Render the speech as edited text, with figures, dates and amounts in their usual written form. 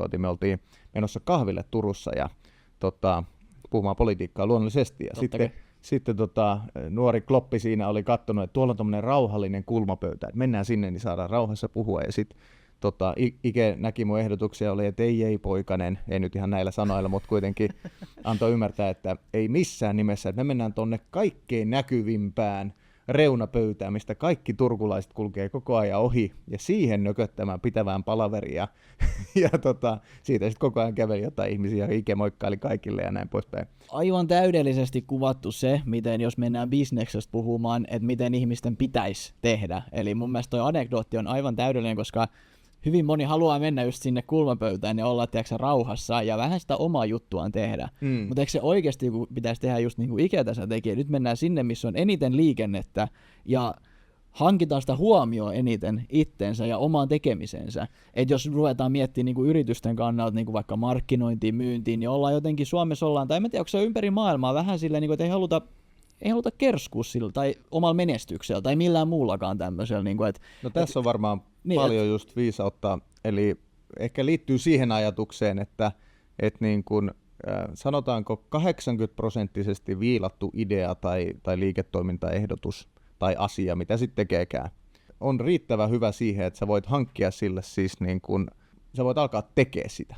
anekdootin. Me oltiin menossa kahville Turussa ja puhumaan politiikkaa luonnollisesti. Ja sitten nuori kloppi siinä oli katsonut, että tuolla on tämmöinen rauhallinen kulmapöytä, että mennään sinne, niin saadaan rauhassa puhua. Ja sitten Ike näki mun ehdotuksia, oli, että ei poikanen, ei nyt ihan näillä sanoilla, mutta kuitenkin antoi ymmärtää, että ei missään nimessä, että me mennään tonne kaikkein näkyvimpään reunapöytään, mistä kaikki turkulaiset kulkee koko ajan ohi, ja siihen nököttämään pitävään palaveria. Ja siitä sitten koko ajan käveli jotain ihmisiä, ja Ike moikkaili kaikille ja näin poispäin. Aivan täydellisesti kuvattu se, miten jos mennään bisneksestä puhumaan, että miten ihmisten pitäisi tehdä. Eli mun mielestä toi anekdootti on aivan täydellinen, koska hyvin moni haluaa mennä just sinne kulmapöytään ja olla rauhassa ja vähän sitä omaa juttuaan tehdä. Mutta eikö se oikeasti pitäisi tehdä just niin kuin Ike tässä teki? Nyt mennään sinne, missä on eniten liikennettä ja hankitaan sitä huomioon eniten itsensä ja omaan tekemisensä. Että jos ruvetaan miettimään niin kuin yritysten kannalta niin kuin vaikka markkinointiin, myyntiin, niin ollaan jotenkin Suomessa tai en tiedä, onko se ympäri maailmaa vähän silleen, niin että ei haluta kerskua sillä tai omalla menestyksellä tai millään muullakaan tämmöisellä. Niin kuin, no tässä on varmaan paljon just viisautta, eli ehkä liittyy siihen ajatukseen, että niin kuin, sanotaanko 80% viilattu idea tai liiketoimintaehdotus tai asia, mitä sitten tekeekään, on riittävän hyvä siihen, että sä voit hankkia sille siis niin kuin, sä voit alkaa tekemään sitä.